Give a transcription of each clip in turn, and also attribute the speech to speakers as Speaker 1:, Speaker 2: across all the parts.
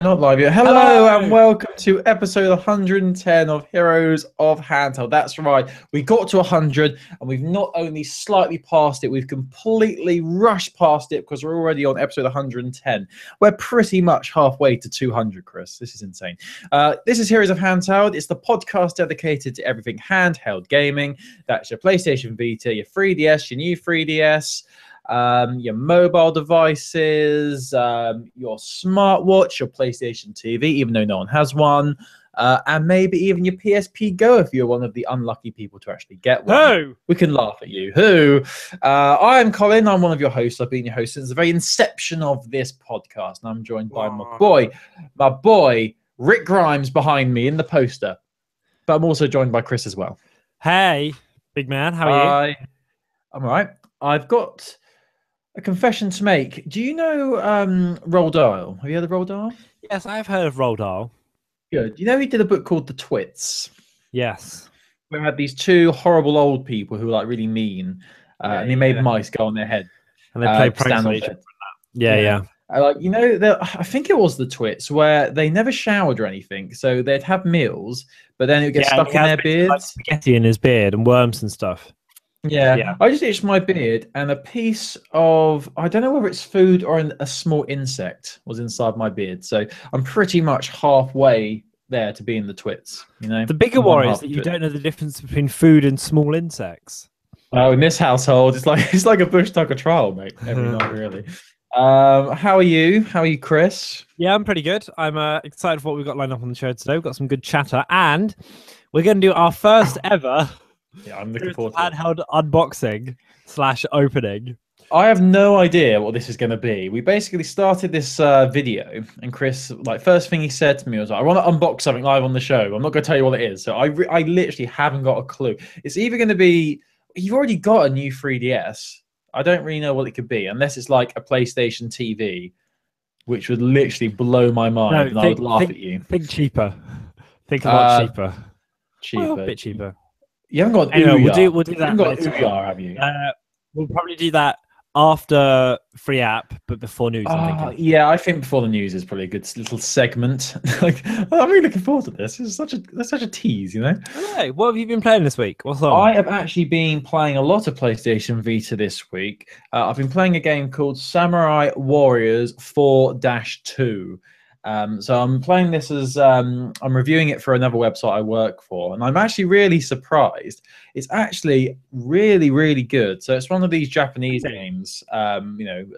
Speaker 1: Not live yet. Hello and
Speaker 2: Hello!
Speaker 1: welcome to episode 110 of Heroes of Handheld. That's right. We got to 100 and we've not only slightly passed it, we've completely rushed past it because we're already on episode 110. We're pretty much halfway to 200, Chris. This is insane. This is Heroes of Handheld. It's the podcast dedicated to everything handheld gaming. That's your PlayStation Vita, your 3DS, your new 3DS, your mobile devices, your smartwatch, your PlayStation TV, even though no one has one, and maybe even your PSP Go if you're one of the unlucky people to actually get one.
Speaker 2: Who?
Speaker 1: We can laugh at you. Who? I'm Colin. I'm one of your hosts. I've been your host since the very inception of this podcast, and I'm joined by my boy, Rick Grimes behind me in the poster. But I'm also joined by Chris as well.
Speaker 2: Hey, big man, how are you?
Speaker 1: I'm all right. I've got a confession to make. Do you know Roll Dial? Have you heard of Roll Dial?
Speaker 2: Yes, I've heard of Roald Dahl.
Speaker 1: Good. You know he did a book called The Twits,
Speaker 2: Yes.
Speaker 1: where we had these two horrible old people who were like really mean, and they made mice go on their head.
Speaker 2: And they play
Speaker 1: to
Speaker 2: pranks
Speaker 1: stand
Speaker 2: on
Speaker 1: on
Speaker 2: each
Speaker 1: their
Speaker 2: other. Yeah.
Speaker 1: I think it was the Twits where they never showered or anything, so they'd have meals, but then it would get
Speaker 2: Yeah, and
Speaker 1: stuck
Speaker 2: he
Speaker 1: in
Speaker 2: has
Speaker 1: their
Speaker 2: bits of, like,
Speaker 1: beards.
Speaker 2: spaghetti in his beard and worms and stuff.
Speaker 1: Yeah,
Speaker 2: Yeah.
Speaker 1: I just itched my beard, and a piece of, I don't know whether it's food or a small insect was inside my beard. So I'm pretty much halfway there to being the Twits. You know,
Speaker 2: The bigger
Speaker 1: I'm one
Speaker 2: worry is
Speaker 1: half
Speaker 2: that
Speaker 1: the
Speaker 2: you
Speaker 1: Twits.
Speaker 2: don't know the difference between food and small insects.
Speaker 1: Oh, in this household, it's like a bush tucker trial, mate. Every night, really. How are you? How are you, Chris?
Speaker 2: Yeah, I'm pretty good. I'm excited for what we've got lined up on the show today. We've got some good chatter, and we're going to do our first ever
Speaker 1: Yeah, I'm looking forward to it.
Speaker 2: handheld unboxing / opening.
Speaker 1: I have no idea what this is going to be. We basically started this video, and Chris, like, first thing he said to me was, "I want to unbox something live on the show. I'm not going to tell you what it is." So I literally haven't got a clue. It's either going to be you've already got a new 3DS. I don't really know what it could be, unless it's like a PlayStation TV, which would literally blow my mind,
Speaker 2: No,
Speaker 1: and I would laugh at you.
Speaker 2: think cheaper. Think a lot cheaper. Well, a
Speaker 1: Cheaper.
Speaker 2: bit cheaper.
Speaker 1: You haven't got an
Speaker 2: Anyway,
Speaker 1: Ouya.
Speaker 2: we'll do
Speaker 1: You
Speaker 2: that
Speaker 1: haven't got an
Speaker 2: later
Speaker 1: Ouya, have you?
Speaker 2: on. We'll probably do that after free app, but before news. I'm thinking.
Speaker 1: Yeah, I think before the news is probably a good little segment. Like, I'm really looking forward to this. It's such a tease, you know.
Speaker 2: Hey, what have you been playing this week? What's on?
Speaker 1: I have actually been playing a lot of PlayStation Vita this week. I've been playing a game called Samurai Warriors 4-2. So I'm playing this as I'm reviewing it for another website I work for, and I'm actually really surprised. It's actually really, really good. So it's one of these Japanese games,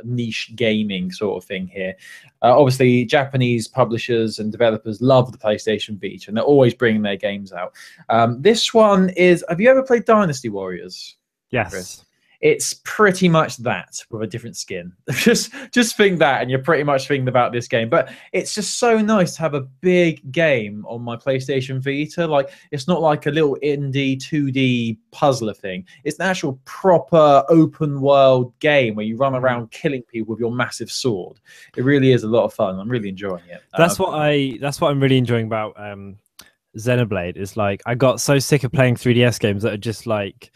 Speaker 1: niche gaming sort of thing here. Obviously, Japanese publishers and developers love the PlayStation Vita, and they're always bringing their games out. This one is. Have you ever played Dynasty Warriors,
Speaker 2: Yes.
Speaker 1: Chris? It's pretty much that with a different skin. just think that, and you're pretty much thinking about this game. But it's just so nice to have a big game on my PlayStation Vita. Like, it's not like a little indie 2D puzzler thing. It's an actual proper open world game where you run around killing people with your massive sword. It really is a lot of fun. I'm really enjoying it.
Speaker 2: That's what I'm really enjoying about Xenoblade. Is like I got so sick of playing 3DS games that are just like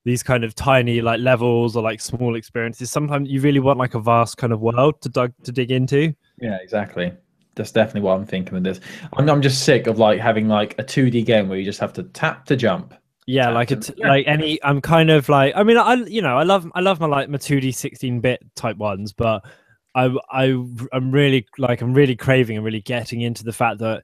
Speaker 2: these kind of tiny like levels or like small experiences. Sometimes you really want like a vast kind of world to dig into.
Speaker 1: Yeah, exactly. That's definitely what I'm thinking with this. I'm just sick of like having like a 2D game where you just have to tap to jump.
Speaker 2: Yeah, like it's like any. I'm kind of like. I mean, I love my like my 2D 16-bit type ones, but I'm really craving and really getting into the fact that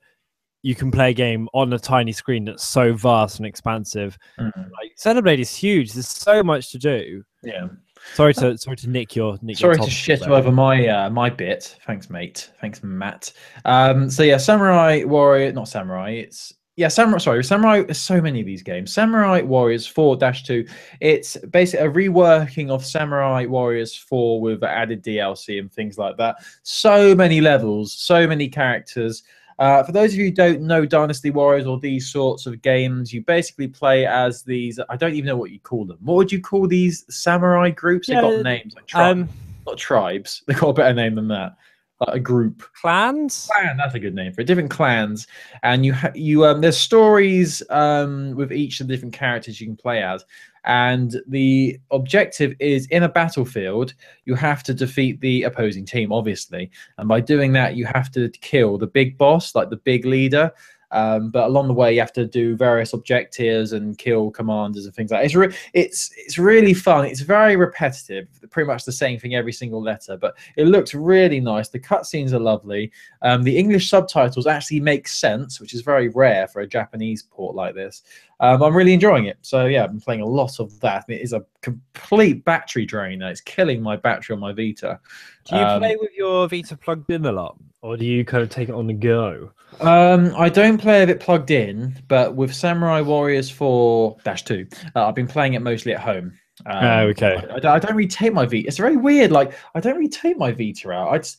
Speaker 2: you can play a game on a tiny screen that's so vast and expansive. Like Xenoblade is huge. There's so much to do.
Speaker 1: Yeah.
Speaker 2: Sorry to nick your
Speaker 1: Sorry to shit over my my bit. Thanks, mate. Thanks, Matt. So yeah, Samurai Warrior, not Samurai. It's Samurai. Sorry, Samurai. There's so many of these games. Samurai Warriors 4-2. It's basically a reworking of Samurai Warriors 4 with added DLC and things like that. So many levels, so many characters. For those of you who don't know Dynasty Warriors or these sorts of games, you basically play as these. I don't even know what you call them. What would you call these samurai groups? They've got names like tribes. Not tribes. They've got a better name than that. like a group.
Speaker 2: Clans?
Speaker 1: Clan, that's a good name for it. Different clans, and there's stories with each of the different characters you can play as, and the objective is in a battlefield you have to defeat the opposing team, obviously, and by doing that you have to kill the big boss, like the big leader. But along the way, you have to do various objectives and kill commanders and things like that. It's really fun. It's very repetitive, pretty much the same thing every single letter, but it looks really nice. The cutscenes are lovely. The English subtitles actually make sense, which is very rare for a Japanese port like this. I'm really enjoying it. So yeah, I've been playing a lot of that. It is a complete battery drainer. It's killing my battery on my Vita.
Speaker 2: Do you play with your Vita plugged in a lot, or do you kind of take it on the go?
Speaker 1: I don't play with it plugged in, but with Samurai Warriors 4-2, I've been playing it mostly at home.
Speaker 2: Okay.
Speaker 1: I don't really take my Vita. It's very weird. Like, I don't really take my Vita out.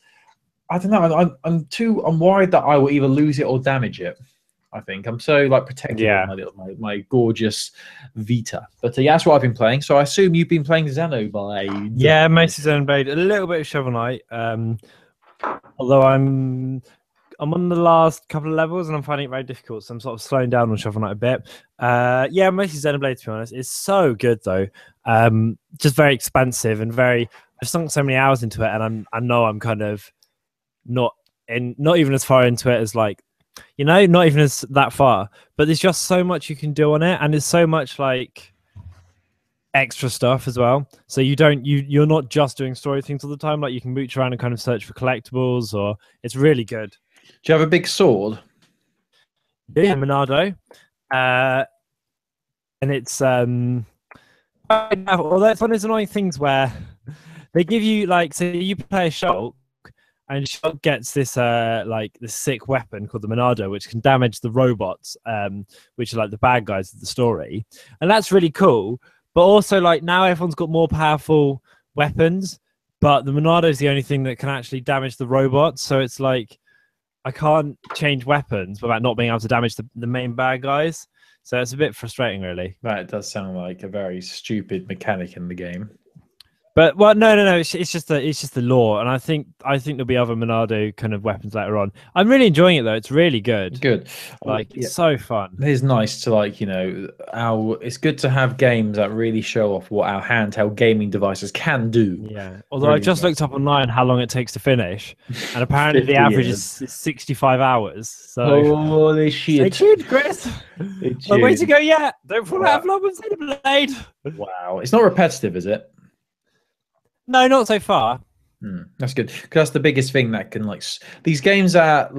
Speaker 1: I don't know. I'm worried that I will either lose it or damage it. I think I'm so like protective of my gorgeous Vita. But yeah, that's what I've been playing. So I assume you've been playing Xenoblade.
Speaker 2: Yeah, mostly Xenoblade. A little bit of Shovel Knight. Although I'm on the last couple of levels and I'm finding it very difficult, so I'm sort of slowing down on Shovel Knight a bit. Yeah, mostly Xenoblade, to be honest. It's so good though. Just very expansive and very. I've sunk so many hours into it, and I know I'm kind of not even as far into it as like, not even as that far. But there's just so much you can do on it, and there's so much like extra stuff as well. So you're not just doing story things all the time. Like you can mooch around and kind of search for collectibles, or it's really good.
Speaker 1: Do you have a big sword?
Speaker 2: Yeah, Monado. And it's although it's one of those annoying things where they give you like, so you play a Shulk, and Shulk gets this like this sick weapon called the Monado, which can damage the robots, which are like the bad guys of the story, and that's really cool. But also, like, now everyone's got more powerful weapons, but the Monado is the only thing that can actually damage the robots. So it's like I can't change weapons without not being able to damage the main bad guys. So it's a bit frustrating, really.
Speaker 1: That does sound like a very stupid mechanic in the game.
Speaker 2: But no. It's just the lore, and I think there'll be other Monado kind of weapons later on. I'm really enjoying it though; it's really good.
Speaker 1: Good,
Speaker 2: like it's so fun.
Speaker 1: It's nice to it's good to have games that really show off what our handheld gaming devices can do.
Speaker 2: Yeah. Although I just looked up online how long it takes to finish, and apparently the average is 65 hours. So
Speaker 1: holy shit!
Speaker 2: Stay tuned, Chris. No way to go yet. Don't fall out of love with Xenoblade.
Speaker 1: Wow, it's not repetitive, is it?
Speaker 2: No, not so far.
Speaker 1: That's good, because that's the biggest thing that can these games that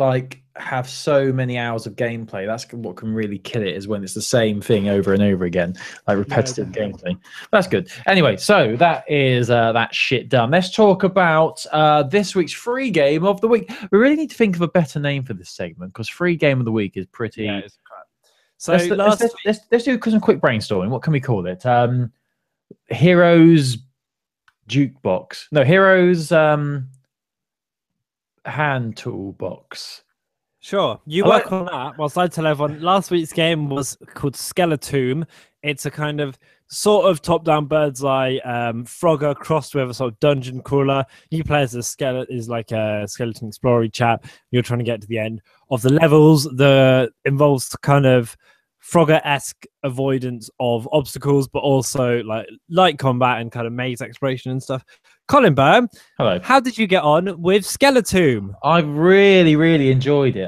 Speaker 1: have so many hours of gameplay. That's what can really kill it, is when it's the same thing over and over again, like repetitive gameplay. That's good. Anyway, so that is that shit done. Let's talk about this week's free game of the week. We really need to think of a better name for this segment, because free game of the week is pretty. Yeah, it's crap. So let's do some quick brainstorming. What can we call it? Heroes Jukebox. No, Heroes hand toolbox.
Speaker 2: Sure, you work on that whilst I tell everyone last week's game was called Skeletomb. It's a kind of sort of top-down bird's eye Frogger crossed with a sort of dungeon crawler. You play as a skeleton explorer chap. You're trying to get to the end of the levels. The involves kind of Frogger-esque avoidance of obstacles, but also like combat and kind of maze exploration and stuff. Colin Byrne,
Speaker 1: hello.
Speaker 2: How did you get on with Skeletomb?
Speaker 1: I really, really enjoyed it.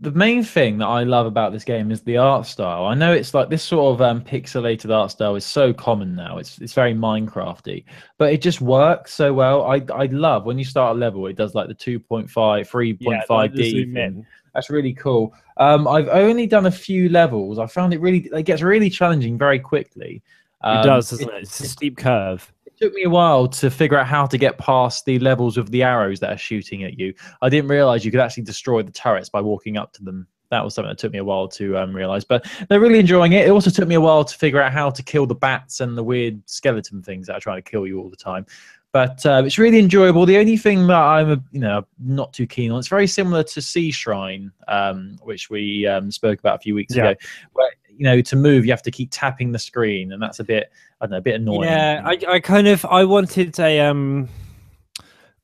Speaker 1: The main thing that I love about this game is the art style. I know it's like this sort of pixelated art style is so common now. It's very Minecrafty, but it just works so well. I love when you start a level, it does like the 2.5, 3.5D thing. That's really cool. I've only done a few levels. I found it gets really challenging very quickly.
Speaker 2: It does, doesn't it? It's a steep curve.
Speaker 1: It took me a while to figure out how to get past the levels of the arrows that are shooting at you. I didn't realize you could actually destroy the turrets by walking up to them. That was something that took me a while to realize. But they're really enjoying it. It also took me a while to figure out how to kill the bats and the weird skeleton things that are trying to kill you all the time. But it's really enjoyable. The only thing that I'm not too keen on, it's very similar to Sea Shrine, which we spoke about a few weeks ago. Where, to move, you have to keep tapping the screen, and that's a bit, a bit annoying.
Speaker 2: Yeah, I wanted a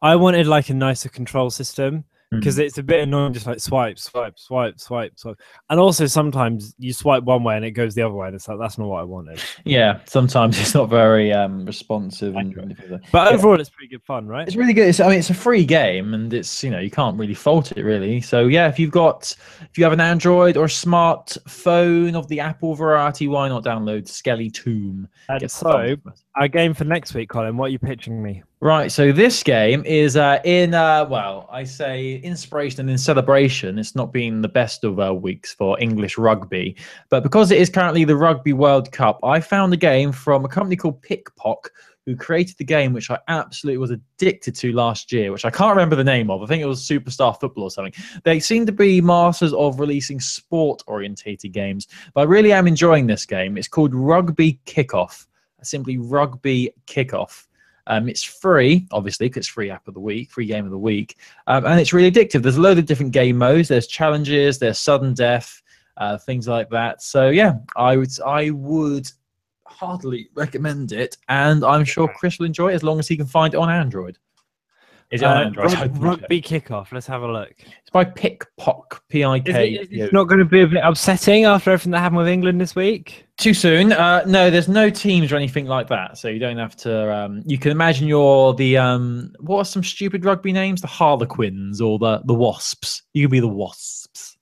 Speaker 2: I wanted like a nicer control system because
Speaker 1: Mm.
Speaker 2: it's a bit annoying, just like swipe, swipe, swipe, swipe, swipe. And also sometimes you swipe one way and it goes the other way, and it's like that's not what I wanted.
Speaker 1: Yeah, sometimes it's not very responsive and
Speaker 2: Accurate.
Speaker 1: different things.
Speaker 2: But
Speaker 1: Yeah,
Speaker 2: overall, it's pretty good fun, right?
Speaker 1: it's really good. I mean, it's a free game, and it's you can't really fault it really. So yeah, if you have an Android or a smartphone of the Apple variety, why not download Skelly Tomb?
Speaker 2: And
Speaker 1: Get
Speaker 2: so,
Speaker 1: some.
Speaker 2: our game for next week, Colin, what are you pitching me?
Speaker 1: Right, so this game is well, I say inspiration and in celebration. It's not been the best of weeks for English rugby, but because it is currently the Rugby World Cup, I found a game from a company called Pickpock, who created the game which I absolutely was addicted to last year, which I can't remember the name of. I think it was Superstar Football or something. They seem to be masters of releasing sport-orientated games, but I really am enjoying this game. It's called Rugby Kickoff, simply Rugby Kickoff. It's free, obviously, because it's free app of the week, free game of the week, and it's really addictive. There's a load of different game modes. There's challenges, there's sudden death, things like that. So yeah, I would heartily recommend it, and I'm sure Chris will enjoy it as long as he can find it on Android. Is it on Android?
Speaker 2: Rugby Kickoff. Let's have a look.
Speaker 1: It's by Pickpock, P-I-K.
Speaker 2: Is it not going to be a bit upsetting after everything that happened with England this week?
Speaker 1: Too soon. No, there's no teams or anything like that, so you don't have to. You can imagine you're the what are some stupid rugby names? The Harlequins or the Wasps. You can be the Wasps.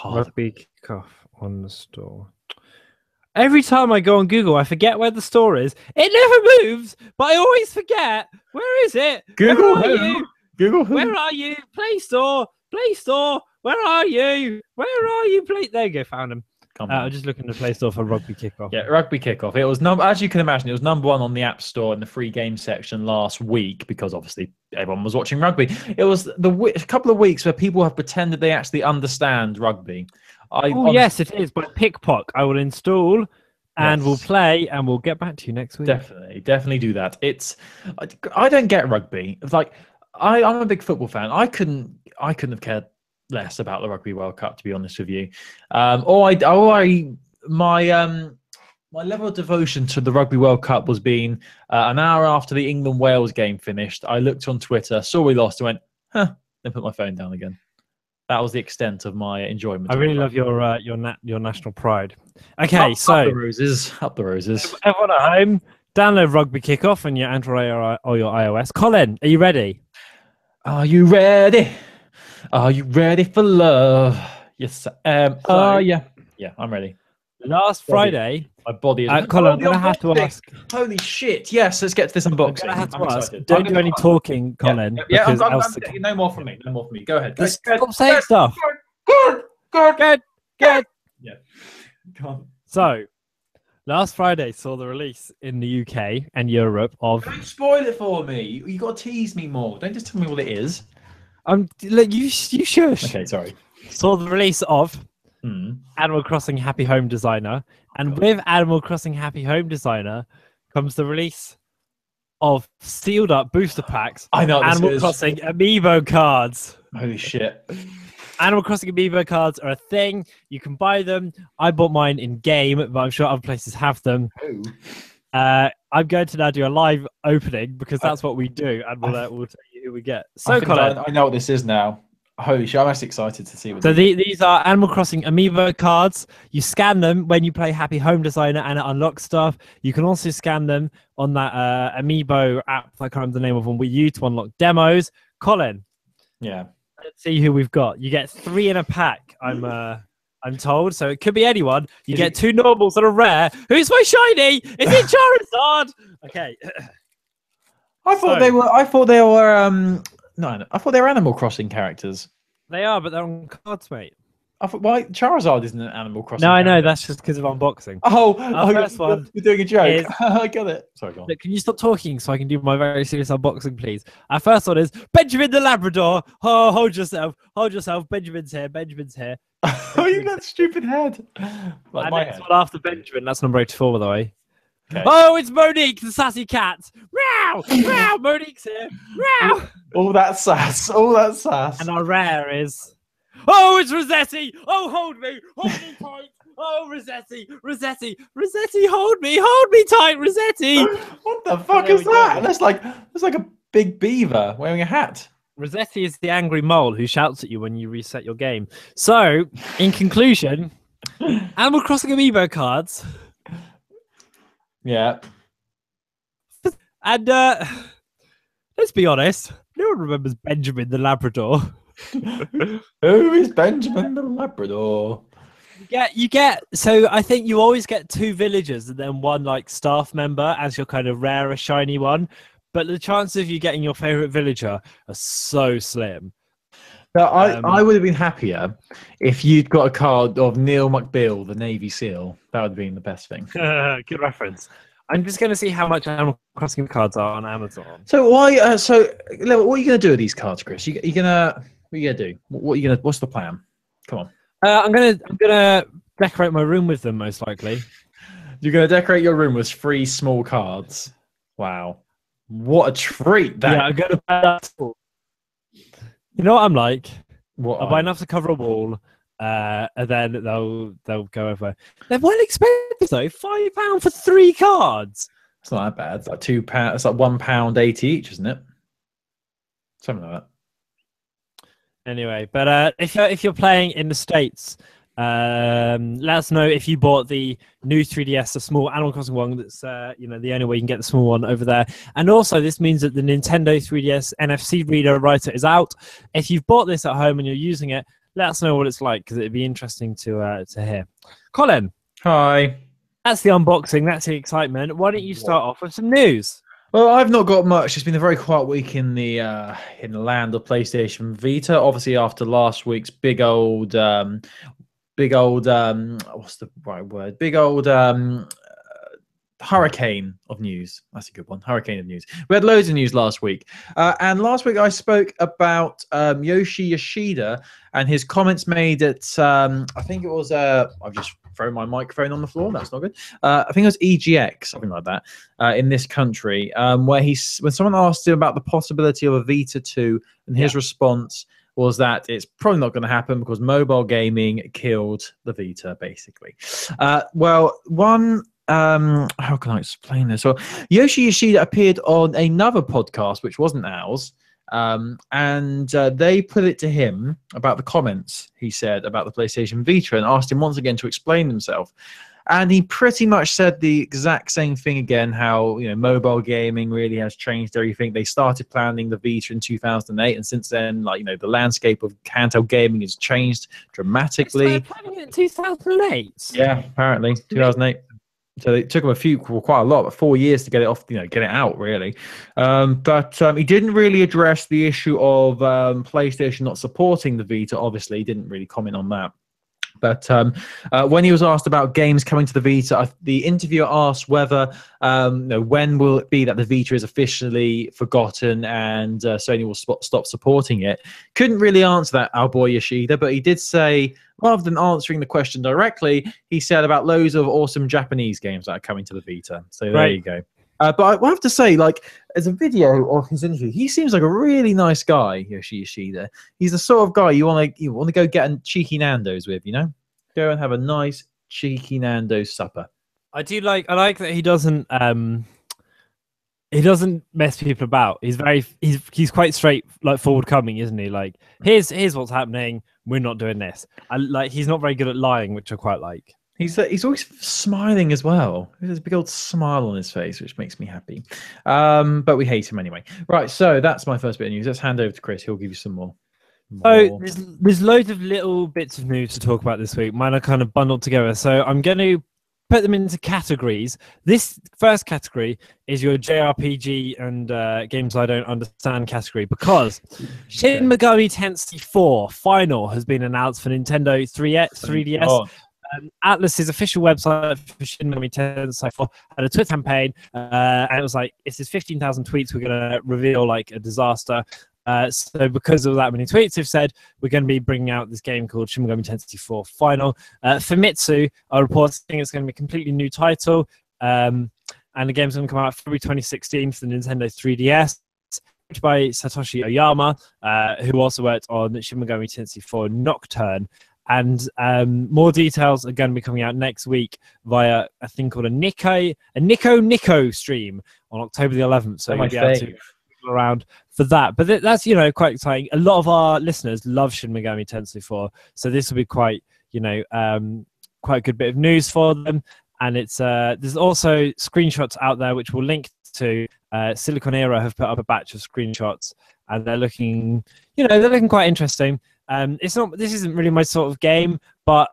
Speaker 2: Rugby Kickoff on the store. Every time I go on Google, I forget where the store is. It never moves, but I always forget. Where is it?
Speaker 1: Google
Speaker 2: where are
Speaker 1: who?
Speaker 2: you?
Speaker 1: Google who?
Speaker 2: Where are you? Play Store. Play Store. Where are you? Where are you? Play. There you go. Found him. I'm just looking to Play Store for Rugby Kickoff.
Speaker 1: Yeah, Rugby Kickoff. It was as you can imagine, it was #1 on the App Store in the free game section last week because obviously everyone was watching rugby. It was a couple of weeks where people have pretended they actually understand rugby.
Speaker 2: Yes, it is. By Pickpock, I will install and we'll play, and we'll get back to you next week.
Speaker 1: Definitely do that. I don't get rugby. It's like I'm a big football fan. I couldn't have cared less about the Rugby World Cup, to be honest with you. My level of devotion to the Rugby World Cup was being an hour after the England-Wales game finished. I looked on Twitter, saw we lost, and went, then put my phone down again. That was the extent of my enjoyment.
Speaker 2: I really love your national pride. Okay,
Speaker 1: up the roses, up the roses.
Speaker 2: Everyone at home, download Rugby Kickoff on your Android or your iOS. Colin, are you ready?
Speaker 1: Are you ready? Are you ready for love? Yes, I am. Yeah, I'm ready.
Speaker 2: Last Friday,
Speaker 1: my body is.
Speaker 2: Colin, I'm gonna have to ask.
Speaker 1: Holy shit! Yes, let's get to this unboxing.
Speaker 2: I'm excited. Don't do any talking, Colin.
Speaker 1: Yeah, no more from me. No more from me. Go ahead.
Speaker 2: Stop saying stuff. Good.
Speaker 1: Yeah. Come on.
Speaker 2: So, last Friday saw the release in the UK and Europe of.
Speaker 1: Don't spoil it for me. You got to tease me more. Don't just tell me what it is.
Speaker 2: You shush.
Speaker 1: Okay, sorry.
Speaker 2: Saw the release of Animal Crossing Happy Home Designer, and with Animal Crossing Happy Home Designer comes the release of sealed up booster packs.
Speaker 1: I know what
Speaker 2: Animal Crossing Amiibo cards.
Speaker 1: Holy shit!
Speaker 2: Animal Crossing Amiibo cards are a thing. You can buy them. I bought mine in game, but I'm sure other places have them. I'm going to now do a live opening because that's what we do, and we'll tell you who we get. So, Colin,
Speaker 1: I know what this is now. Holy shit! I'm actually excited to see what.
Speaker 2: So these are Animal Crossing Amiibo cards. You scan them when you play Happy Home Designer, and it unlocks stuff. You can also scan them on that Amiibo app. I can't remember the name of one. Wii U to unlock demos. Colin,
Speaker 1: yeah.
Speaker 2: Let's see who we've got. You get 3 in a pack. I'm told. So it could be anyone. You get 2 normals and a rare. Who's my shiny? Is it Charizard? Okay.
Speaker 1: I thought they were. No, I thought they were Animal Crossing characters.
Speaker 2: They are, but they're on cards, mate.
Speaker 1: I thought, why Charizard isn't an Animal Crossing?
Speaker 2: No, I know. That's just because of unboxing.
Speaker 1: First one. You're doing a joke. I get it. Sorry, go on.
Speaker 2: Look, can you stop talking so I can do my very serious unboxing, please? Our first one is Benjamin the Labrador. Oh, hold yourself. Benjamin's here.
Speaker 1: Oh, you got a stupid head.
Speaker 2: Like my next head. One after Benjamin. That's number 84, by the way. Okay. Oh, it's Monique, the sassy cat. Meow, meow. Monique's here. Meow.
Speaker 1: All that sass.
Speaker 2: And our rare is. Oh, it's Rossetti. Oh, hold me tight. Oh, Rossetti, hold me tight, Rossetti.
Speaker 1: What the fuck is that? That's like a big beaver wearing a hat.
Speaker 2: Rossetti is the angry mole who shouts at you when you reset your game. So, in conclusion, Animal Crossing Amiibo cards.
Speaker 1: Yeah.
Speaker 2: And let's be honest, no one remembers Benjamin the Labrador.
Speaker 1: Who is Benjamin the Labrador?
Speaker 2: You get. So I think you always get 2 villagers and then 1 like staff member as your kind of rare, shiny one. But the chances of you getting your favorite villager are so slim.
Speaker 1: Now, I would have been happier if you'd got a card of Neil McBeal, the Navy SEAL. That would have been the best thing.
Speaker 2: Good reference. I'm just going to see how much Animal Crossing cards are on Amazon.
Speaker 1: So why? What are you going to do with these cards, Chris? What are you going to do? What's the plan? Come on.
Speaker 2: I'm gonna decorate my room with them, most likely.
Speaker 1: You're going to decorate your room with 3 small cards. Wow. What a treat that.
Speaker 2: Yeah, I'm going to buy that. You know what I'm like? I'll buy enough to cover a wall, and then they'll go over. They're well expensive though. £5 for 3 cards.
Speaker 1: It's not that bad. It's like £2. It's like £1.80 each, isn't it? Something like that.
Speaker 2: Anyway, but if you're playing in the States, let us know if you bought the new 3DS, the small Animal Crossing one. That's the only way you can get the small one over there. And also, this means that the Nintendo 3DS NFC reader writer is out. If you've bought this at home and you're using it, let us know what it's like because it'd be interesting to hear. Colin,
Speaker 1: hi.
Speaker 2: That's the unboxing. That's the excitement. Why don't you start off with some news?
Speaker 1: Well, I've not got much. It's been a very quiet week in the land of PlayStation Vita. Obviously, after last week's big old what's the right word? Big old hurricane of news. That's a good one. Hurricane of news. We had loads of news last week. And last week I spoke about Yoshi Yoshida and his comments made at, I think it was, I've just thrown my microphone on the floor. That's not good. I think it was EGX, something like that, in this country, where when someone asked him about the possibility of a Vita 2, and his response was that it's probably not going to happen because mobile gaming killed the Vita, basically. Well, how can I explain this? Well, Yoshi Yoshida appeared on another podcast, which wasn't ours, and they put it to him about the comments he said about the PlayStation Vita and asked him once again to explain himself. And he pretty much said the exact same thing again, how mobile gaming really has changed everything. They started planning the Vita in 2008, and since then, the landscape of handheld gaming has changed dramatically.
Speaker 2: They started planning it in 2008?
Speaker 1: Yeah, apparently, 2008. So it took him quite a lot, but 4 years to get it off, get it out, really. But he didn't really address the issue of PlayStation not supporting the Vita. Obviously, he didn't really comment on that. But when he was asked about games coming to the Vita, the interviewer asked whether, when will it be that the Vita is officially forgotten and Sony will stop supporting it. Couldn't really answer that, our boy Yoshida, but he did say, rather than answering the question directly, he said about loads of awesome Japanese games that are coming to the Vita. So there you go. But I have to say, as a video of his interview, he seems like a really nice guy, Yoshi Yoshida. He's the sort of guy you want to go get a cheeky Nando's with, Go and have a nice cheeky Nando's supper. I
Speaker 2: like that he doesn't mess people about. He's quite straight, forward coming, isn't he? Like, here's what's happening. We're not doing this. He's not very good at lying, which I quite like.
Speaker 1: He's always smiling as well. There's a big old smile on his face, which makes me happy. But we hate him anyway. Right, so that's my first bit of news. Let's hand over to Chris. He'll give you some more.
Speaker 2: So there's loads of little bits of news to talk about this week. Mine are kind of bundled together. So I'm going to put them into categories. This first category is your JRPG and games I don't understand category, because Shin Megami Tensei 4 Final has been announced for Nintendo 3DS. Atlas's official website for Shin Megami Tensei 4 had a Twitter campaign, and it was like, this is 15,000 tweets. We're going to reveal a disaster. So because of that many tweets, they've said we're going to be bringing out this game called Shin Megami Tensei 4 Final. Famitsu are reporting it's going to be a completely new title, and the game's going to come out February 2016 for the Nintendo 3DS, by Satoshi Oyama, who also worked on Shin Megami Tensei 4 Nocturne. And more details are going to be coming out next week via a thing called a Nico stream on October the 11th. So you'll be able to people around for that. But that's, you know, quite exciting. A lot of our listeners love Shin Megami Tensei 4, so this will be quite, you know, quite a good bit of news for them. And it's there's also screenshots out there which we'll link to. Silicon Era have put up a batch of screenshots, and they're looking, you know, they're looking quite interesting. This isn't really my sort of game, but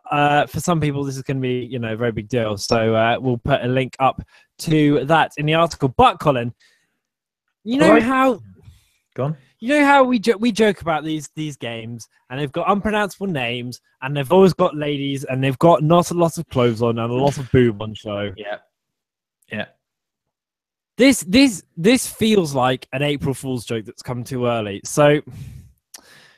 Speaker 2: for some people this is going to be, you know, a very big deal. So we'll put a link up to that in the article. But Colin, you know how,
Speaker 1: go on.
Speaker 2: You know how we joke about these games, and they've got unpronounceable names, and they've always got ladies, and they've got not a lot of clothes on, and a lot of boob on show.
Speaker 1: Yeah.
Speaker 2: This feels like an April Fool's joke that's come too early. So,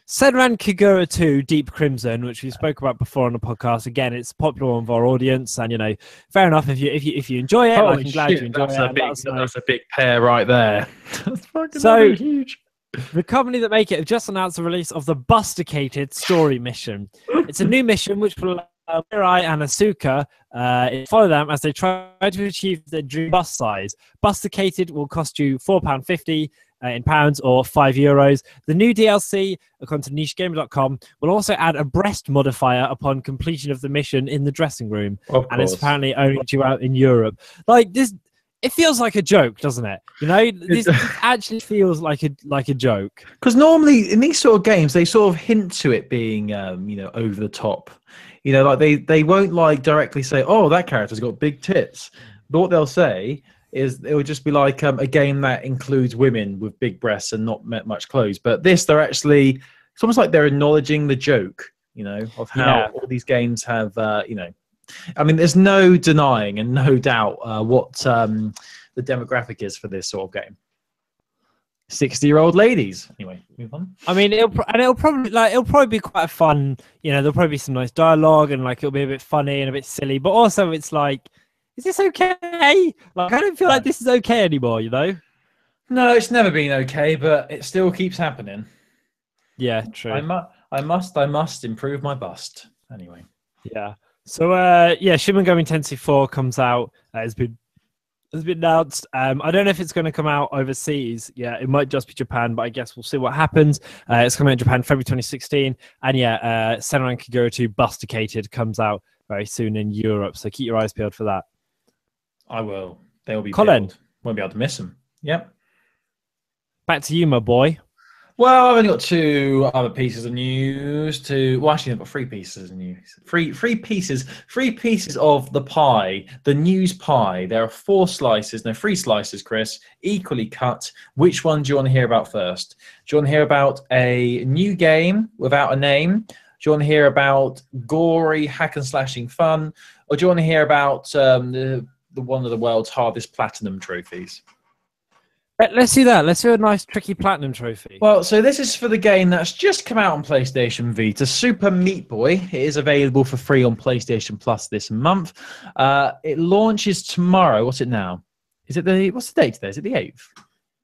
Speaker 2: Senran Kagura 2 Deep Crimson, which we spoke about before on the podcast. Again, it's popular with our audience, and, you know, fair enough if you enjoy it.
Speaker 1: Holy
Speaker 2: I'm glad you enjoy it.
Speaker 1: That's a big pair right there. That's fucking
Speaker 2: so
Speaker 1: huge.
Speaker 2: The company that make it have just announced the release of the Busticated story mission. It's a new mission which will allow Mirai and Asuka follow them as they try to achieve their dream bust size. Busticated will cost you £4.50 in pounds or €5. The new DLC, according to nichegamer.com, will also add a breast modifier upon completion of the mission in the dressing room. And it's apparently only due out in Europe. Like this. It feels like a joke, doesn't it? You know, this actually feels like a joke.
Speaker 1: Because normally in these sort of games, they sort of hint to it being, you know, over the top. You know, like they won't like directly say, "Oh, that character's got big tits." But what they'll say is it would just be like a game that includes women with big breasts and not much clothes. But this, they're actually, it's almost like they're acknowledging the joke, you know, of how all these games have, you know. I mean, there's no denying and no doubt what the demographic is for this sort of game. 60-year-old ladies. Anyway, move on.
Speaker 2: I mean, it'll probably be quite fun. You know, there'll probably be some nice dialogue, and like it'll be a bit funny and a bit silly. But also, it's like, is this okay? Like, I don't feel like this is okay anymore. You know?
Speaker 1: No, it's never been okay, but it still keeps happening.
Speaker 2: Yeah, true.
Speaker 1: I must improve my bust. Anyway.
Speaker 2: Yeah. So, Shin Megami Tensei 4 comes out. Has been announced. I don't know if it's going to come out overseas. Yeah, it might just be Japan, but I guess we'll see what happens. It's coming out in Japan February 2016. And Senran Kagura 2 Busticated comes out very soon in Europe. So keep your eyes peeled for that.
Speaker 1: I will. They will be
Speaker 2: Colin.
Speaker 1: peeled. Won't be able to miss them. Yep.
Speaker 2: Back to you, my boy.
Speaker 1: Well, I've only got two other pieces of news actually I've got three pieces of news. Three pieces of the pie, the news pie. There are three slices, Chris, equally cut. Which one do you want to hear about first? Do you want to hear about a new game without a name? Do you want to hear about gory hack and slashing fun? Or do you want to hear about the one of the world's hardest platinum trophies?
Speaker 2: Let's do that. Let's do a nice, tricky platinum trophy.
Speaker 1: Well, so this is for the game that's just come out on PlayStation Vita, Super Meat Boy. It is available for free on PlayStation Plus this month. It launches tomorrow. What's it now? What's the date today? Is it the 8th?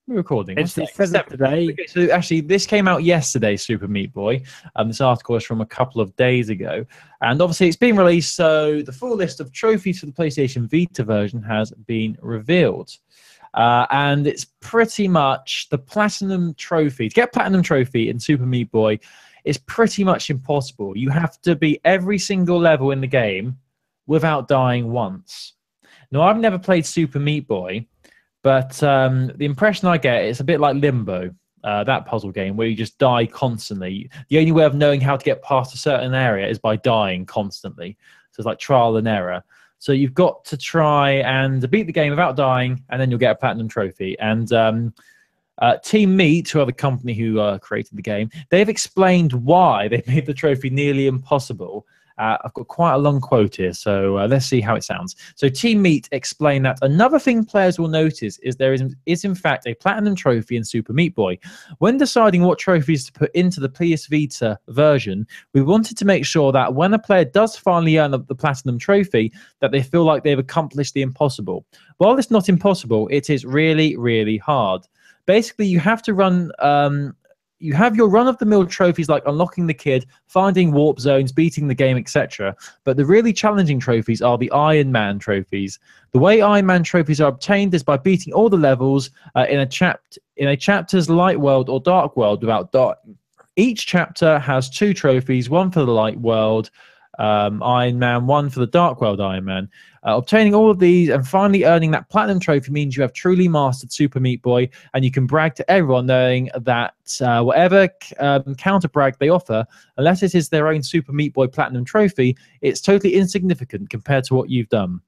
Speaker 1: We're recording.
Speaker 2: It's the 7th today.
Speaker 1: Okay, so actually, this came out yesterday, Super Meat Boy. This article is from a couple of days ago. And obviously, it's been released, so the full list of trophies for the PlayStation Vita version has been revealed. And it's pretty much the platinum trophy. To get platinum trophy in Super Meat Boy is pretty much impossible. You have to beat every single level in the game without dying once. Now, I've never played Super Meat Boy, but the impression I get is a bit like Limbo, that puzzle game where you just die constantly. The only way of knowing how to get past a certain area is by dying constantly. So it's like trial and error. So you've got to try and beat the game without dying, and then you'll get a platinum trophy. And Team Meat, who are the company who created the game, they've explained why they made the trophy nearly impossible. I've got quite a long quote here, so let's see how it sounds. So Team Meat explained that another thing players will notice is there is in fact a platinum trophy in Super Meat Boy. When deciding what trophies to put into the PS Vita version, we wanted to make sure that when a player does finally earn the platinum trophy, that they feel like they've accomplished the impossible. While it's not impossible, it is really, really hard. Basically, you have to run you have your run-of-the-mill trophies like unlocking the kid, finding warp zones, beating the game, etc. But the really challenging trophies are the Iron Man trophies. The way Iron Man trophies are obtained is by beating all the levels in a chapter's light world or dark world without dying. Each chapter has 2 trophies, one for the light world Iron Man, one for the dark world Iron Man. Obtaining all of these and finally earning that platinum trophy means you have truly mastered Super Meat Boy, and you can brag to everyone knowing that whatever counter brag they offer, unless it is their own Super Meat Boy platinum trophy, it's totally insignificant compared to what you've done.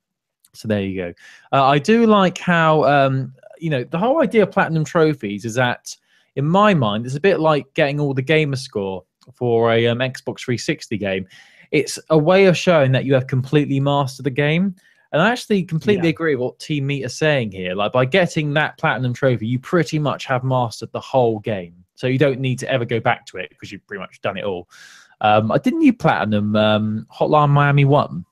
Speaker 1: So there you go. I do like how the whole idea of platinum trophies is that, in my mind, it's a bit like getting all the gamer score for a Xbox 360 game. It's a way of showing that you have completely mastered the game. And I actually completely agree with what Team Meat are saying here. Like, by getting that platinum trophy, you pretty much have mastered the whole game. So you don't need to ever go back to it because you've pretty much done it all. Didn't you platinum Hotline Miami 1?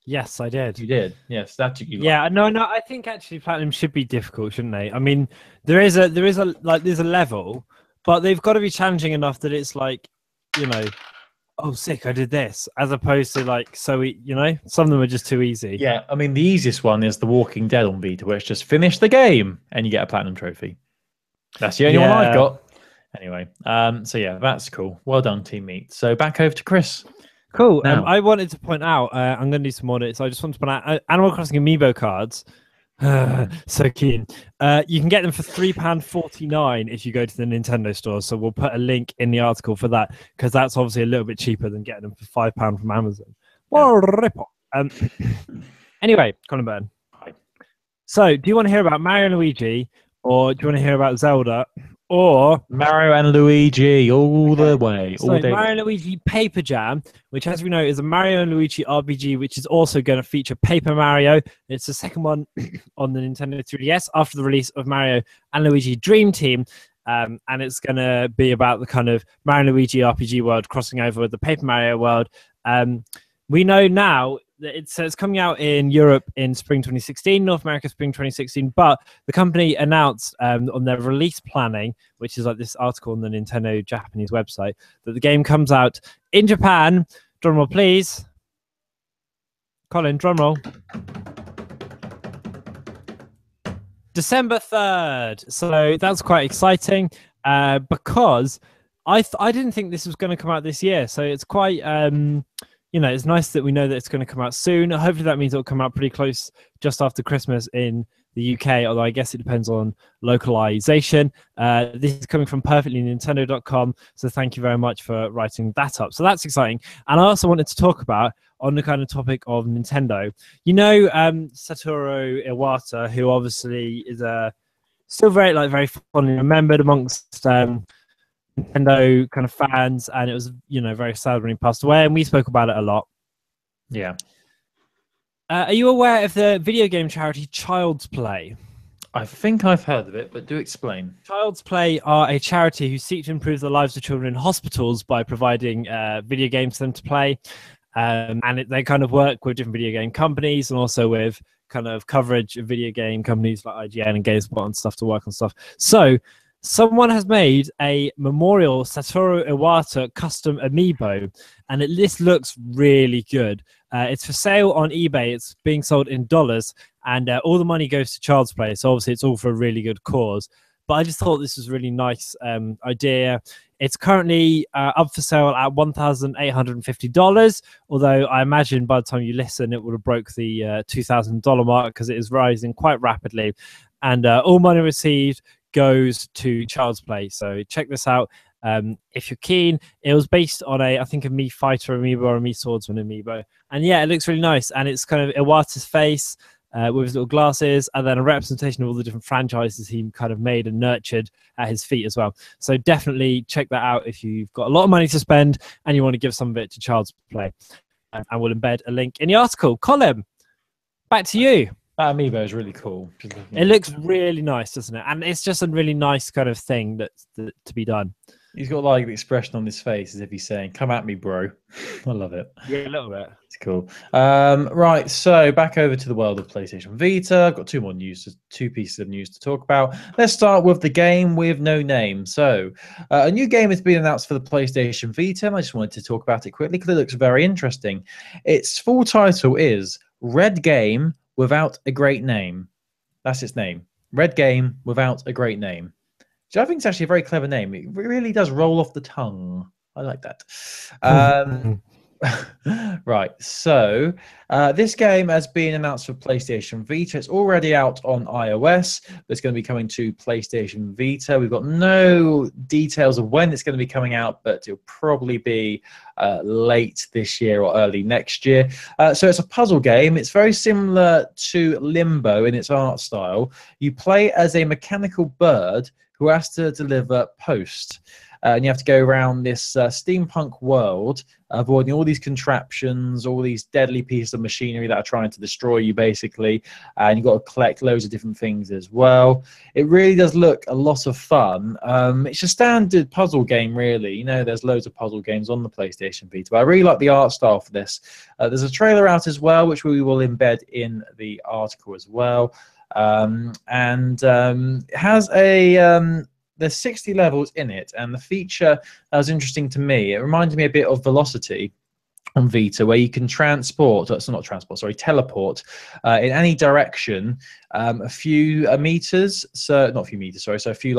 Speaker 2: Yes, I did.
Speaker 1: You did? Yes, that took you.
Speaker 2: Yeah, no, I think actually platinum should be difficult, shouldn't they? I mean, there's a level, but they've got to be challenging enough that it's like, oh, sick, I did this, as opposed to like, some of them are just too easy.
Speaker 1: Yeah, I mean, the easiest one is The Walking Dead on Vita, where it's just finish the game and you get a platinum trophy. That's the only one I've got. Anyway, so yeah, that's cool. Well done, Team Meat. So back over to Chris.
Speaker 2: Cool. I wanted to point out, I'm going to do some audits. I just want to point out Animal Crossing Amiibo cards. So keen. You can get them for £3.49 if you go to the Nintendo store. So we'll put a link in the article for that, because that's obviously a little bit cheaper than getting them for £5 from Amazon. What a rip-off. Anyway, Colin Byrne.
Speaker 1: Hi.
Speaker 2: So, do you want to hear about Mario and Luigi, or do you want to hear about Zelda, or
Speaker 1: Mario and Luigi all the way?
Speaker 2: So Mario and Luigi Paper Jam, which, as we know, is a Mario and Luigi RPG, which is also going to feature Paper Mario. It's the second one on the Nintendo 3DS after the release of Mario and Luigi Dream Team. And it's going to be about the kind of Mario and Luigi RPG world crossing over with the Paper Mario world. We know now that it's coming out in Europe in spring 2016, North America spring 2016, but the company announced on their release planning, which is like this article on the Nintendo Japanese website, that the game comes out in Japan. Drumroll, please. Colin, drumroll. December 3rd. So that's quite exciting because I didn't think this was going to come out this year. So it's quite... it's nice that we know that it's going to come out soon. Hopefully that means it'll come out pretty close just after Christmas in the UK, although I guess it depends on localization. This is coming from perfectlynintendo.com, so thank you very much for writing that up. So that's exciting. And I also wanted to talk about, on the kind of topic of Nintendo, Satoru Iwata, who obviously is still very fondly remembered amongst Nintendo kind of fans, and it was very sad when he passed away, and we spoke about it a lot.
Speaker 1: Yeah.
Speaker 2: Are you aware of the video game charity Child's Play?
Speaker 1: I think I've heard of it, but do explain.
Speaker 2: Child's Play are a charity who seek to improve the lives of children in hospitals by providing video games for them to play, and they kind of work with different video game companies and also with kind of coverage of video game companies like IGN and GameSpot and stuff to work on stuff. So someone has made a memorial Satoru Iwata custom amiibo, and this looks really good. It's for sale on eBay. It's being sold in dollars, and all the money goes to Child's Play. So obviously it's all for a really good cause. But I just thought this was a really nice idea. It's currently up for sale at $1,850, although I imagine by the time you listen, it would have broke the $2,000 mark because it is rising quite rapidly. And all money received goes to Child's Play. So check this out if you're keen. It was based on I think a Mii Fighter amiibo or a Mii Swordsman amiibo, and yeah, it looks really nice, and it's kind of Iwata's face with his little glasses, and then a representation of all the different franchises he kind of made and nurtured at his feet as well. So definitely check that out if you've got a lot of money to spend and you want to give some of it to Child's Play, and we'll embed a link in the article. Colin, back to you.
Speaker 1: That amiibo is really cool.
Speaker 2: It looks really nice, doesn't it? And it's just a really nice kind of thing to be done.
Speaker 1: He's got like the expression on his face as if he's saying, "Come at me, bro." I love it.
Speaker 2: Yeah, a little bit.
Speaker 1: It's cool. Right, so back over to the world of PlayStation Vita. I've got two pieces of news to talk about. Let's start with the game with no name. So, a new game has been announced for the PlayStation Vita, and I just wanted to talk about it quickly because it looks very interesting. Its full title is Red Game Without a Great Name. That's its name. Red Game Without a Great Name. So I think it's actually a very clever name. It really does roll off the tongue. I like that. Right, so this game has been announced for PlayStation Vita. It's already out on iOS. It's going to be coming to PlayStation Vita. We've got no details of when it's going to be coming out, but it'll probably be late this year or early next year. So it's a puzzle game. It's very similar to Limbo in its art style. You play as a mechanical bird who has to deliver post. And you have to go around this steampunk world, avoiding all these contraptions, all these deadly pieces of machinery that are trying to destroy you, basically. And you've got to collect loads of different things as well. It really does look a lot of fun. It's a standard puzzle game, really. You know, there's loads of puzzle games on the PlayStation Vita, but I really like the art style for this. There's a trailer out as well, which we will embed in the article as well. It has a... there's 60 levels in it, and the feature that was interesting to me, it reminded me a bit of Velocity on Vita, where you can teleport in any direction a few meters, so not a few meters, sorry, so a few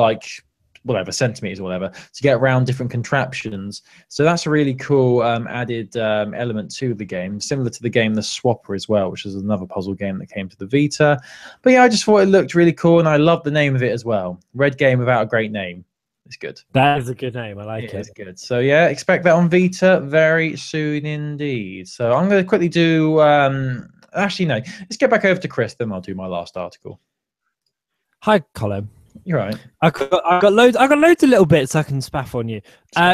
Speaker 1: centimeters or whatever, to get around different contraptions. So that's a really cool added element to the game, similar to the game The Swapper as well, which is another puzzle game that came to the Vita. But yeah, I just thought it looked really cool, and I love the name of it as well. Red Game Without a Great Name. It's good.
Speaker 2: That is a good name. I like it.
Speaker 1: It's good. So yeah, expect that on Vita very soon indeed. So I'm going to quickly do... actually, no. Let's get back over to Chris, then I'll do my last article.
Speaker 2: Hi, Colin.
Speaker 1: You're right.
Speaker 2: I got loads of little bits I can spaff on you.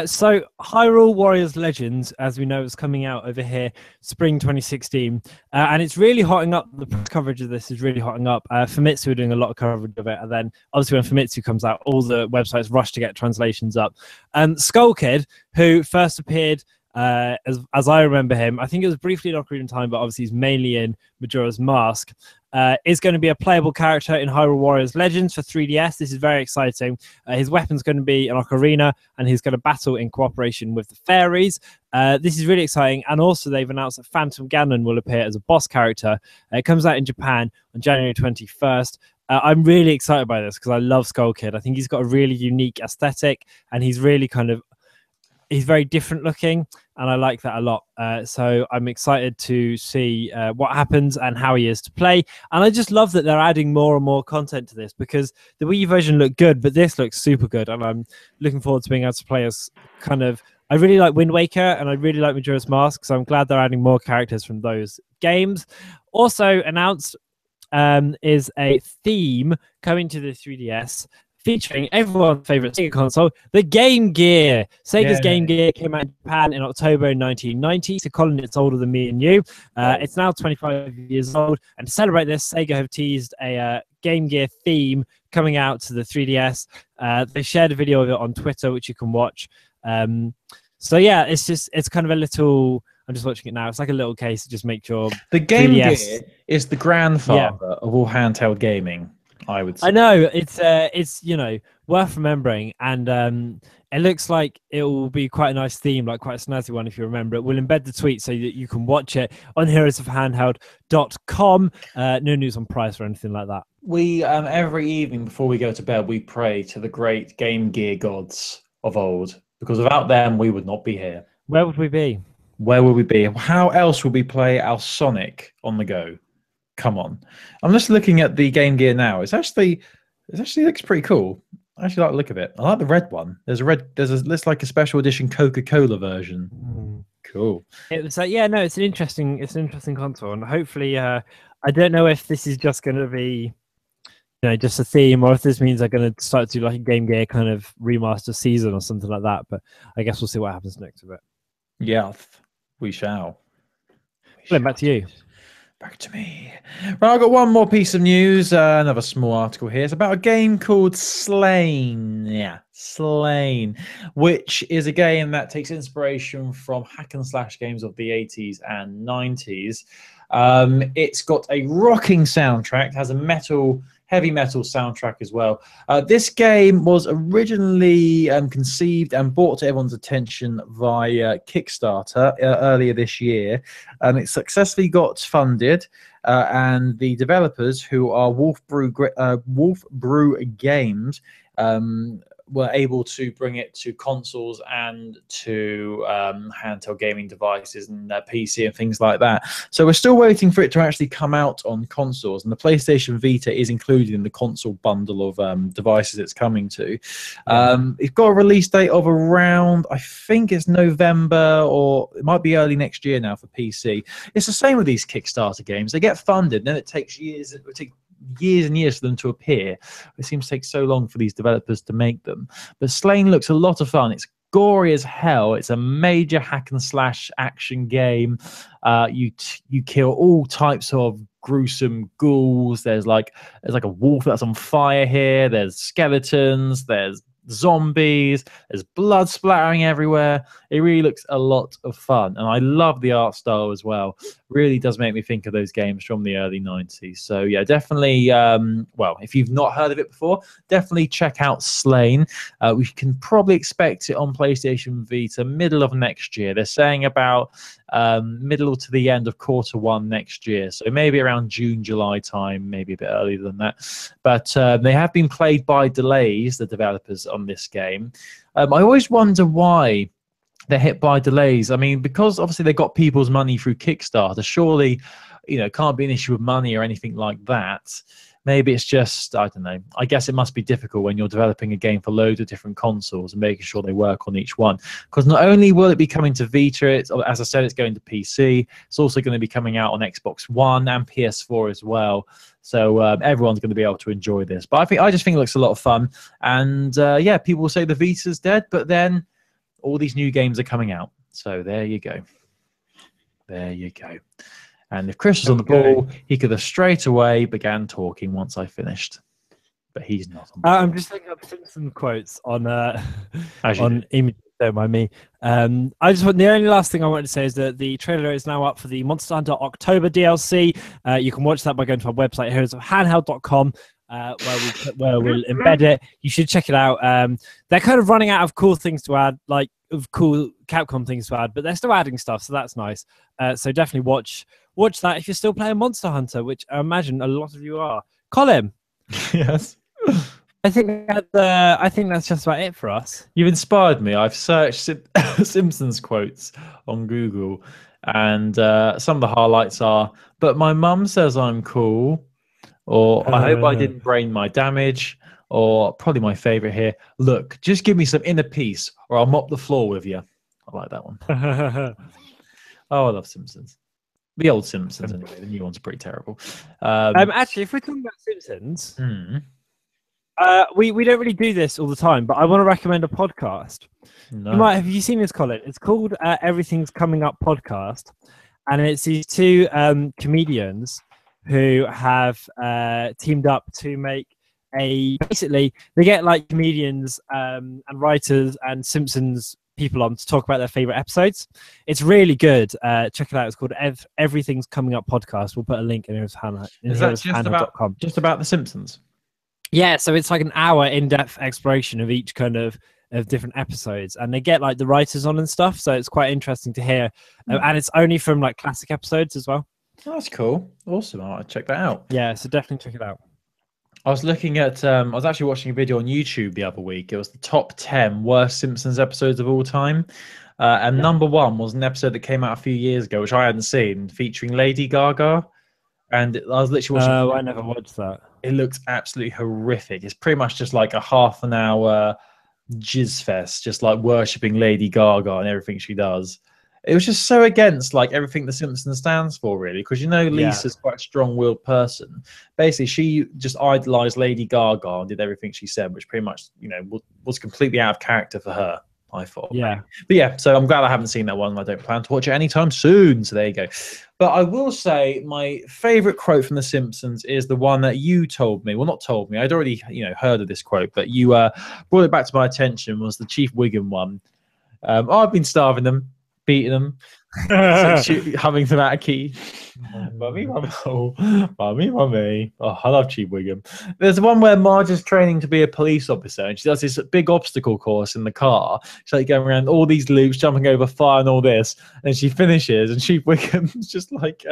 Speaker 2: So Hyrule Warriors Legends, as we know, is coming out over here spring 2016, and it's really hotting up. The press coverage of this is really hotting up. Famitsu are doing a lot of coverage of it, and then obviously when Famitsu comes out, all the websites rush to get translations up. Skull Kid, who first appeared as I remember him, I think it was briefly in Ocarina of Time, but obviously he's mainly in Majora's Mask, is going to be a playable character in Hyrule Warriors Legends for 3DS. This is very exciting. His weapon's going to be an ocarina, and he's going to battle in cooperation with the fairies. This is really exciting, and also they've announced that Phantom Ganon will appear as a boss character. It comes out in Japan on January 21st. I'm really excited by this because I love Skull Kid. I think he's got a really unique aesthetic, and he's really he's very different looking, and I like that a lot. So I'm excited to see what happens and how he is to play. And I just love that they're adding more and more content to this, because the Wii U version looked good, but this looks super good. And I'm looking forward to being able to play as I really like Wind Waker, and I really like Majora's Mask, so I'm glad they're adding more characters from those games. Also announced is a theme coming to the 3DS, featuring everyone's favorite Sega console, the Game Gear. Sega's Game Gear came out in Japan in October 1990. So, Colin, it's older than me and you. It's now 25 years old. And to celebrate this, Sega have teased a Game Gear theme coming out to the 3DS. They shared a video of it on Twitter, which you can watch. So, yeah, it's kind of a little... I'm just watching it now. It's like a little case to just make sure...
Speaker 1: The Game Gear is the grandfather of all handheld gaming, I would say.
Speaker 2: I know it's worth remembering, and it looks like it will be quite a nice theme, like quite a snazzy one if you remember it. We'll embed the tweet so that you can watch it on heroesofhandheld.com. No news on price or anything like that.
Speaker 1: We every evening before we go to bed, we pray to the great Game Gear gods of old, because without them we would not be here.
Speaker 2: Where would we be?
Speaker 1: Where would we be? How else would we play our Sonic on the go? Come on. I'm just looking at the Game Gear now. It actually looks pretty cool. I actually like the look of it. I like the red one. There's like a special edition Coca-Cola version. Cool.
Speaker 2: It was it's an interesting console, and hopefully I don't know if this is just going to be just a theme, or if this means they're going to start to do like a Game Gear kind of remaster season or something like that, but I guess we'll see what happens next with it.
Speaker 1: Yeah, we shall.
Speaker 2: Back to you.
Speaker 1: Back to me. Right, I've got one more piece of news. Another small article here. It's about a game called Slain. Yeah, Slain, which is a game that takes inspiration from hack and slash games of the 80s and 90s. It's got a rocking soundtrack, has a heavy metal soundtrack as well. This game was originally conceived and brought to everyone's attention via Kickstarter earlier this year. It successfully got funded, and the developers, who are Wolf Brew Games, were able to bring it to consoles and to handheld gaming devices and PC and things like that. So we're still waiting for it to actually come out on consoles, and the PlayStation Vita is included in the console bundle of devices it's coming to. It's got a release date of around, I think it's November, or it might be early next year now for PC. It's the same with these Kickstarter games. They get funded, then it takes years. It takes years and years for them to appear. It seems to take so long for these developers to make them. But Slain looks a lot of fun. It's gory as hell. It's a major hack and slash action game. You kill all types of gruesome ghouls. There's like a wolf that's on fire here. There's skeletons. There's zombies. There's blood splattering everywhere. It really looks a lot of fun, and I love the art style as well. Really does make me think of those games from the early 90s. So yeah, definitely, well, if you've not heard of it before, definitely check out Slain. We can probably expect it on PlayStation Vita middle of next year. They're saying about middle to the end of Q1 next year, so maybe around June, July time, maybe a bit earlier than that. But they have been plagued by delays, the developers on this game. I always wonder why they're hit by delays. I mean, because obviously they got people's money through Kickstarter, surely, can't be an issue of money or anything like that. Maybe it's just, I don't know. I guess it must be difficult when you're developing a game for loads of different consoles and making sure they work on each one. Because not only will it be coming to Vita, as I said, it's going to PC. It's also going to be coming out on Xbox One and PS4 as well. So everyone's going to be able to enjoy this. But I just think it looks a lot of fun. And yeah, people will say the Vita's dead, but then all these new games are coming out. So there you go. There you go. And if Chris was on the ball, he could have straight away began talking once I finished. But he's not on the ball.
Speaker 2: I'm just looking up Simpson quotes on Amiibo, don't mind me. The only last thing I wanted to say is that the trailer is now up for the Monster Hunter October DLC. You can watch that by going to our website, heroesofhandheld.com. Where we'll embed it. You should check it out. They're kind of running out of cool things to add, like of cool Capcom things to add, but they're still adding stuff, so that's nice. So definitely watch that if you're still playing Monster Hunter, which I imagine a lot of you are. Colin,
Speaker 1: yes.
Speaker 2: I think that's just about it for us.
Speaker 1: You've inspired me. I've searched Simpsons quotes on Google, and some of the highlights are, "But my mum says I'm cool," or "I hope I didn't brain my damage," or probably my favorite here, "Look, just give me some inner peace or I'll mop the floor with you." I like that one. Oh, I love Simpsons. The old Simpsons, anyway. The new one's pretty terrible.
Speaker 2: Actually, if we're talking about Simpsons, we don't really do this all the time, but I want to recommend a podcast.
Speaker 1: No.
Speaker 2: Have you seen this, Colin? It's called Everything's Coming Up Podcast, and it's these two comedians who have teamed up to make basically they get like comedians and writers and Simpsons people on to talk about their favorite episodes. It's really good. Check it out. It's called Everything's Coming Up Podcast. We'll put a link in here.
Speaker 1: Is that just about the Simpsons?
Speaker 2: Yeah, so it's like an hour in-depth exploration of each kind of different episodes, and they get like the writers on and stuff, so it's quite interesting to hear. And it's only from like classic episodes as well.
Speaker 1: Oh, that's cool. Awesome. I'll check that out.
Speaker 2: Yeah, so definitely check it out.
Speaker 1: I was looking at, I was actually watching a video on YouTube the other week. It was the top 10 worst Simpsons episodes of all time. And number one was an episode that came out a few years ago, which I hadn't seen, featuring Lady Gaga. And I was literally watching.
Speaker 2: Oh, I never watched that.
Speaker 1: It looks absolutely horrific. It's pretty much just like a half an hour jizz fest, just like worshipping Lady Gaga and everything she does. It was just so against like everything the Simpsons stands for, really, because Lisa's quite a strong-willed person. Basically, she just idolized Lady Gaga and did everything she said, which pretty much was completely out of character for her. I thought.
Speaker 2: Yeah.
Speaker 1: But yeah, so I'm glad I haven't seen that one. I don't plan to watch it anytime soon. So there you go. But I will say my favorite quote from The Simpsons is the one that you told me. Well, not told me. I'd already, heard of this quote, but you brought it back to my attention. Was the Chief Wiggum one? I've been starving them, beating them, humming them out of key. Mummy, mummy, oh, mummy, mummy. Oh, I love Chief Wiggum. There's one where Marge is training to be a police officer, and she does this big obstacle course in the car. She's like going around all these loops, jumping over fire and all this, and she finishes, and Chief Wiggum's just like,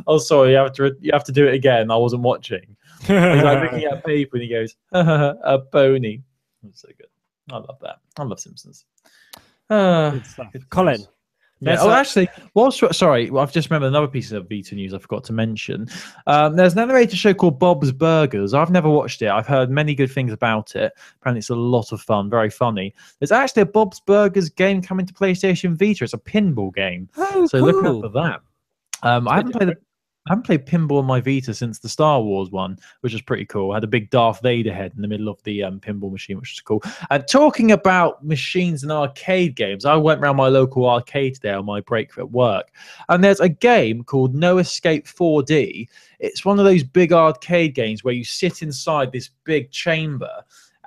Speaker 1: "Oh, sorry, you have to do it again. I wasn't watching." He's like looking at paper, and he goes, "A pony." That's so good. I love that. I love Simpsons.
Speaker 2: Good stuff. Colin.
Speaker 1: Yeah. Actually, sorry, I've just remembered another piece of Vita news I forgot to mention. There's an animated show called Bob's Burgers. I've never watched it. I've heard many good things about it. Apparently, it's a lot of fun, very funny. There's actually a Bob's Burgers game coming to PlayStation Vita. It's a pinball game.
Speaker 2: Oh,
Speaker 1: so
Speaker 2: cool.
Speaker 1: Look out for that. I haven't played pinball on my Vita since the Star Wars one, which was pretty cool. I had a big Darth Vader head in the middle of the pinball machine, which was cool. And talking about machines and arcade games, I went around my local arcade today on my break at work, and there's a game called No Escape 4D. It's one of those big arcade games where you sit inside this big chamber,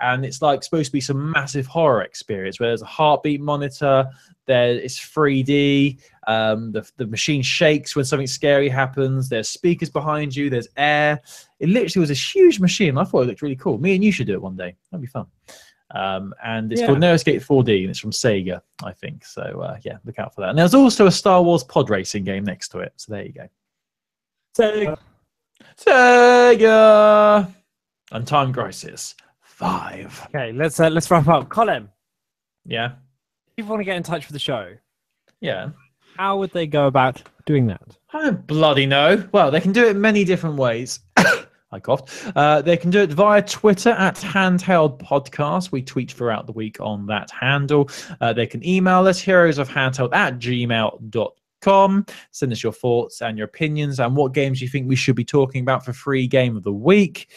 Speaker 1: and it's like supposed to be some massive horror experience where there's a heartbeat monitor. It's 3D. The machine shakes when something scary happens. There's speakers behind you. There's air. It literally was a huge machine. I thought it looked really cool. Me and you should do it one day. That'd be fun. And it's called No Escape 4D, and it's from Sega, I think. So yeah, look out for that. And there's also a Star Wars pod racing game next to it. So there you go. Sega. And Time Crisis 5.
Speaker 2: Okay, let's wrap up. Colin.
Speaker 1: Yeah.
Speaker 2: If you want to get in touch with the show,
Speaker 1: yeah,
Speaker 2: how would they go about doing that?
Speaker 1: I don't bloody know. Well, they can do it many different ways. I coughed. They can do it via Twitter at Handheld Podcast. We tweet throughout the week on that handle. They can email us, heroesofhandheld@gmail.com. Send us your thoughts and your opinions and what games you think we should be talking about for free game of the week.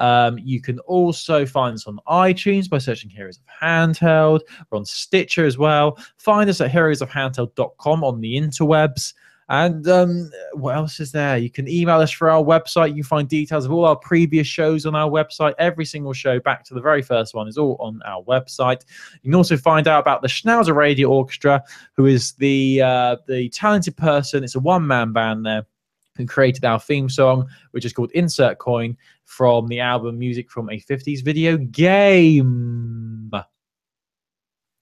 Speaker 1: You can also find us on iTunes by searching Heroes of Handheld. We're on Stitcher as well. Find us at heroesofhandheld.com on the interwebs. And what else is there? You can email us through our website. You can find details of all our previous shows on our website. Every single show, back to the very first one, is all on our website. You can also find out about the Schnauzer Radio Orchestra, who is the talented person. It's a one-man band there who created our theme song, which is called Insert Coin, from the album Music from a 50s Video Game.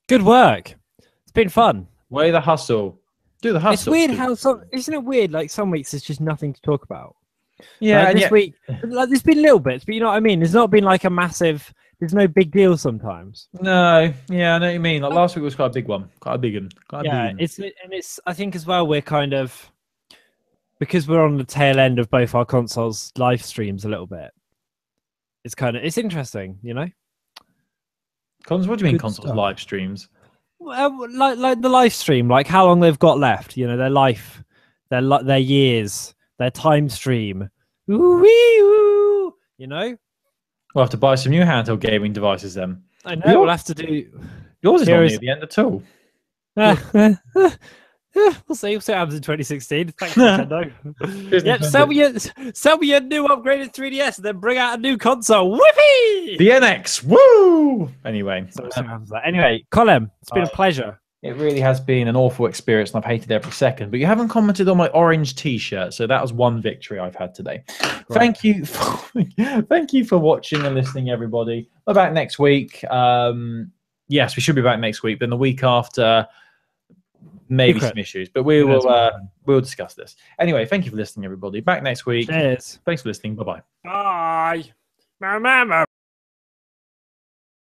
Speaker 2: Good work. It's been fun.
Speaker 1: Way the hustle. Do the hustle.
Speaker 2: It's weird how isn't it weird? Like some weeks there's just nothing to talk about.
Speaker 1: Yeah,
Speaker 2: and this week, like, there's been little bits, but you know what I mean. There's not been like a massive. There's no big deal sometimes.
Speaker 1: No, yeah, I know what you mean. Like last week was quite a big one, quite a big one.
Speaker 2: It's I think as well we're kind of, because we're on the tail end of both our consoles live streams a little bit. It's interesting, you know.
Speaker 1: What do you mean consoles live streams?
Speaker 2: Well, like the live stream, like how long they've got left, you know, their life, their years, their time stream. Ooh, you know.
Speaker 1: We'll have to buy some new handheld gaming devices then.
Speaker 2: I know. We'll have to do.
Speaker 1: Yours is not near the end at all.
Speaker 2: We'll see. We'll see what happens in 2016. Thanks, Nintendo. Yep, sell me your new upgraded 3DS and then bring out a new console. Whoopee!
Speaker 1: The NX. Woo! Anyway.
Speaker 2: Anyway, Colin, it's been a pleasure.
Speaker 1: It really has been an awful experience, and I've hated every second. But you haven't commented on my orange T-shirt, so that was one victory I've had today. Right. Thank you for watching and listening, everybody. We're back next week. Yes, we should be back next week. Then the week after, maybe some issues, but we'll discuss this. Anyway, thank you for listening, everybody. Back next week.
Speaker 2: Cheers.
Speaker 1: Thanks for listening. Bye-bye.
Speaker 2: Bye. Bye.